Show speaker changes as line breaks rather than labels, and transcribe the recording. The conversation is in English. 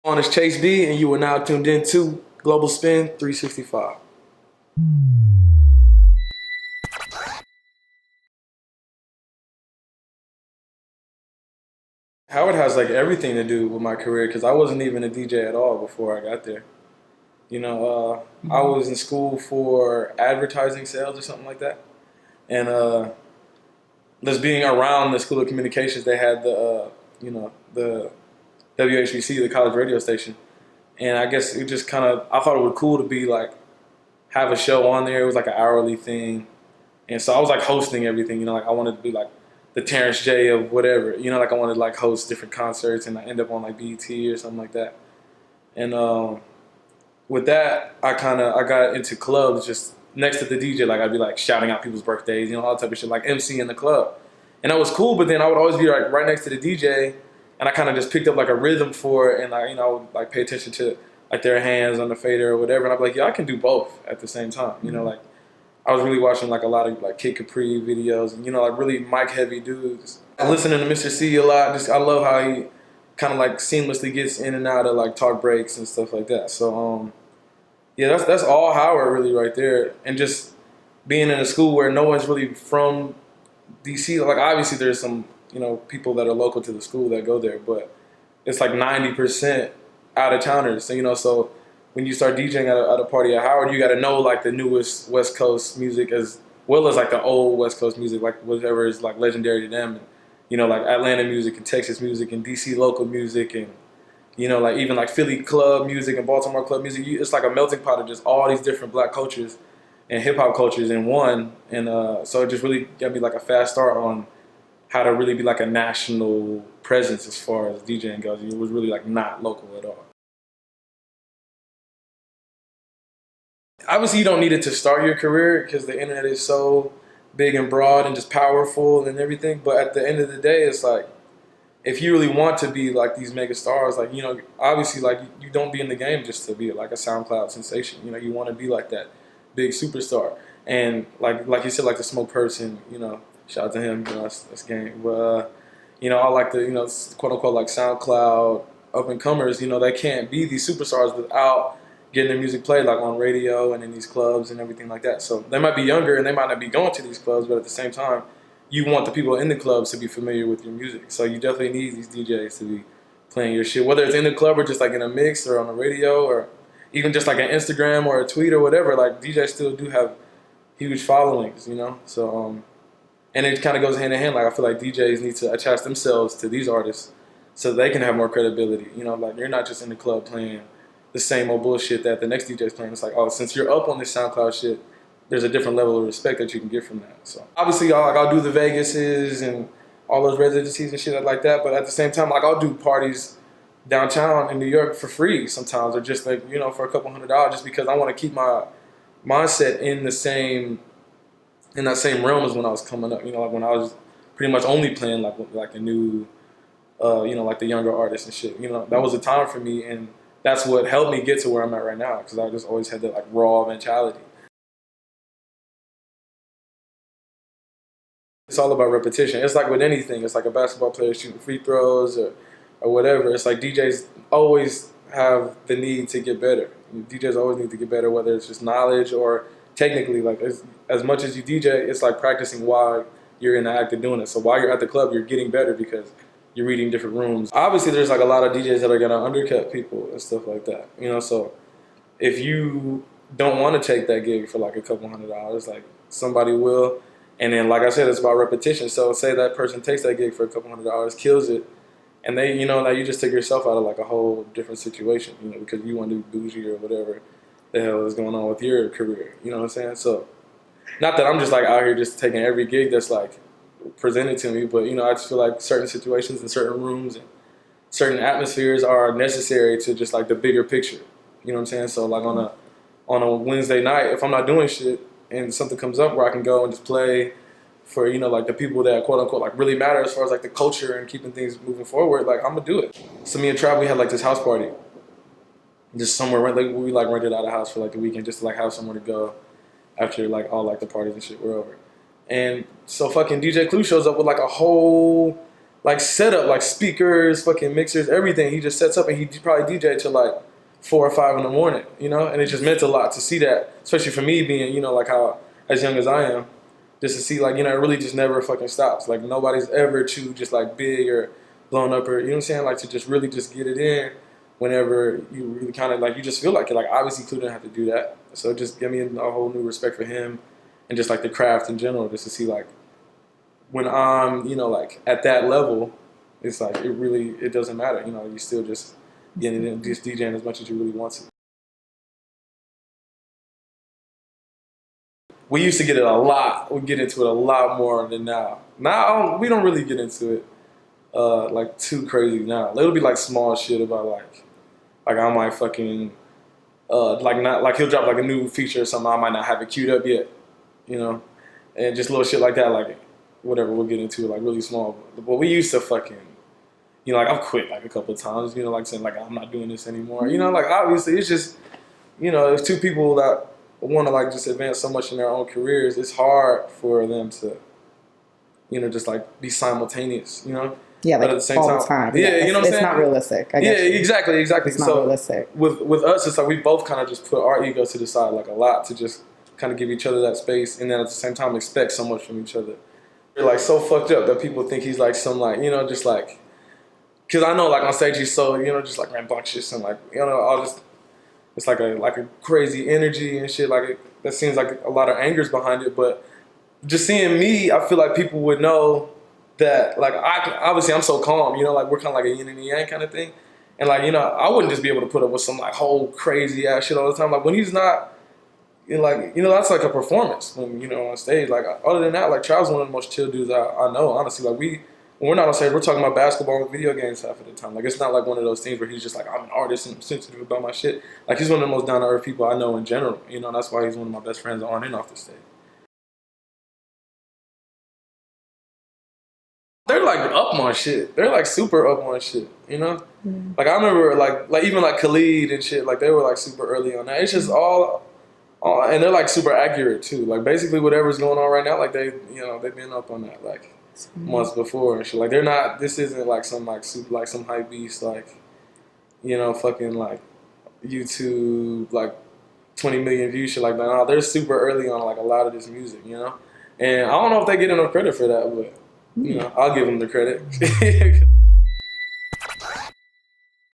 On is Chase B, and you are now tuned in to Global Spin 365. Howard has like everything to do with my career because I wasn't even a DJ at all before I got there. I was in school for advertising sales or something like that, and just being around the School of Communications, they had the WHBC, the college radio station, and I guess it just kind of I thought it would cool to be like have a show on there. It was like an hourly thing, and so I was like hosting everything. Like I wanted to be like the Terrence J of whatever. Like I wanted to like host different concerts, and I end up on like BET or something like that. And with that, I got into clubs just next to the DJ. Like I'd be like shouting out people's birthdays, all that type of shit, like MC in the club, and that was cool. But then I would always be like right next to the DJ, and I kind of just picked up like a rhythm for it, and I would like pay attention to like their hands on the fader or whatever, and I'd be like, yeah, I can do both at the same time. Like I was really watching like a lot of like Kid Capri videos, and like really mic heavy dudes. Listening to Mr. Cee a lot. Just I love how he kind of like seamlessly gets in and out of like talk breaks and stuff like that. So yeah, that's all Howard really right there, and just being in a school where no one's really from DC. Like obviously there's some people that are local to the school that go there, but it's like 90% out of towners. So when you start DJing at a party at Howard, you got to know like the newest West Coast music as well as like the old West Coast music, like whatever is like legendary to them. And, like Atlanta music and Texas music and DC local music and like even like Philly club music and Baltimore club music. It's like a melting pot of just all these different black cultures and hip hop cultures in one. And so it just really got me like a fast start on how to really be like a national presence as far as DJing goes. It was really like not local at all. Obviously, you don't need it to start your career because the internet is so big and broad and just powerful and everything. But at the end of the day, it's like if you really want to be like these mega stars, like obviously, like you don't be in the game just to be like a SoundCloud sensation. You want to be like that big superstar. And like you said, like the Smoke Person, shout out to him. That's game. But I like the quote unquote like SoundCloud up and comers. They can't be these superstars without getting their music played like on radio and in these clubs and everything like that. So they might be younger and they might not be going to these clubs, but at the same time, you want the people in the clubs to be familiar with your music. So you definitely need these DJs to be playing your shit, whether it's in the club or just like in a mix or on the radio or even just like an Instagram or a tweet or whatever. Like DJs still do have huge followings, So and it kind of goes hand in hand. Like I feel like DJs need to attach themselves to these artists so they can have more credibility. Like you're not just in the club playing the same old bullshit that the next DJ is playing. It's like, oh, since you're up on this SoundCloud shit, there's a different level of respect that you can get from that. So obviously, I'll do the Vegases and all those residencies and shit like that. But at the same time, like I'll do parties downtown in New York for free sometimes, or just like for a couple $100 just because I want to keep my mindset in that same realm as when I was coming up. Like when I was pretty much only playing like a new, like the younger artists and shit. That was a time for me and that's what helped me get to where I'm at right now because I just always had that like raw mentality. It's all about repetition. It's like with anything. It's like a basketball player shooting free throws or whatever. It's like DJs always have the need to get better. DJs always need to get better, whether it's just knowledge or technically. Like as much as you DJ, it's like practicing while you're in the act of doing it. So while you're at the club, you're getting better because you're reading different rooms. Obviously, there's like a lot of DJs that are gonna undercut people and stuff like that. So if you don't want to take that gig for like a couple $100, like somebody will. And then, like I said, it's about repetition. So say that person takes that gig for a couple $100, kills it, and they, now you just take yourself out of like a whole different situation, because you want to be bougie or whatever the hell is going on with your career. You know what I'm saying? So not that I'm just like out here just taking every gig that's like presented to me, but I just feel like certain situations and certain rooms and certain atmospheres are necessary to just like the bigger picture. You know what I'm saying? So like on a Wednesday night, if I'm not doing shit and something comes up where I can go and just play for like the people that quote unquote like really matter as far as like the culture and keeping things moving forward, like I'm gonna do it. So me and Trav, we had like this house party just somewhere, like we like rented out a house for like the weekend just to like have somewhere to go after like all like the parties and shit were over. And so fucking DJ Clue shows up with like a whole like setup, like speakers, fucking mixers, everything. He just sets up and he probably DJ till like 4 or 5 in the morning, you know? And it just meant a lot to see that, especially for me being, you know, like how as young as I am, just to see like, you know, it really just never fucking stops. Like nobody's ever too just like big or blown up or, you know what I'm saying? Like to just really just get it in whenever you really kind of like, you just feel like it. Like obviously Clue didn't have to do that. So it just gave me a whole new respect for him and just like the craft in general, just to see like when I'm, you know, like at that level, it's like it doesn't matter. You know, you still just getting in, just DJing as much as you really want to. We used to get it a lot. We get into it a lot more than now. Now we don't really get into it like too crazy now. It'll be like small shit about like I might fucking like not like he'll drop like a new feature or something. I might not have it queued up yet, you know, and just little shit like that. Like whatever we'll get into, like really small. But we used to fucking, you know, like I've quit like a couple of times, you know, like saying like I'm not doing this anymore. You know, like obviously it's just, you know, there's two people that want to like just advance so much in their own careers. It's hard for them to, you know, just like be simultaneous, you know.
Yeah, like but at the same all the time.
Yeah, you know what I'm saying?
It's not realistic. I guess
exactly.
It's not realistic.
With us, it's like we both kind of just put our ego to the side like a lot to just kind of give each other that space, and then at the same time expect so much from each other. We're like so fucked up that people think he's like some like, you know, just like, because I know like on stage he's so, you know, just like rambunctious and like, you know, all this, it's like a crazy energy and shit. Like that seems like a lot of anger's behind it, but just seeing me, I feel like people would know that like obviously I'm so calm, you know, like we're kind of like a yin and yang kind of thing, and like, you know, I wouldn't just be able to put up with some like whole crazy ass shit all the time. Like when he's not, you know, like, you know, that's like a performance when, you know, on stage. Like other than that, like Travis one of the most chill dudes I know, honestly. Like when we're not on stage, we're talking about basketball and video games half of the time. Like it's not like one of those things where he's just like, I'm an artist and I'm sensitive about my shit. Like he's one of the most down to earth people I know in general, you know. And that's why he's one of my best friends on and off the stage. They're like up on shit. They're like super up on shit, you know? Mm-hmm. Like I remember like even like Khalid and shit, like they were like super early on that. It's just all and they're like super accurate too. Like basically whatever's going on right now, like they, you know, they've been up on that like months before and shit. Like they're not, this isn't like some like super like some hype beast like, you know, fucking like YouTube like 20 million views shit like that. No, they're super early on like a lot of this music, you know? And I don't know if they get enough credit for that, but you know, I'll give them the credit.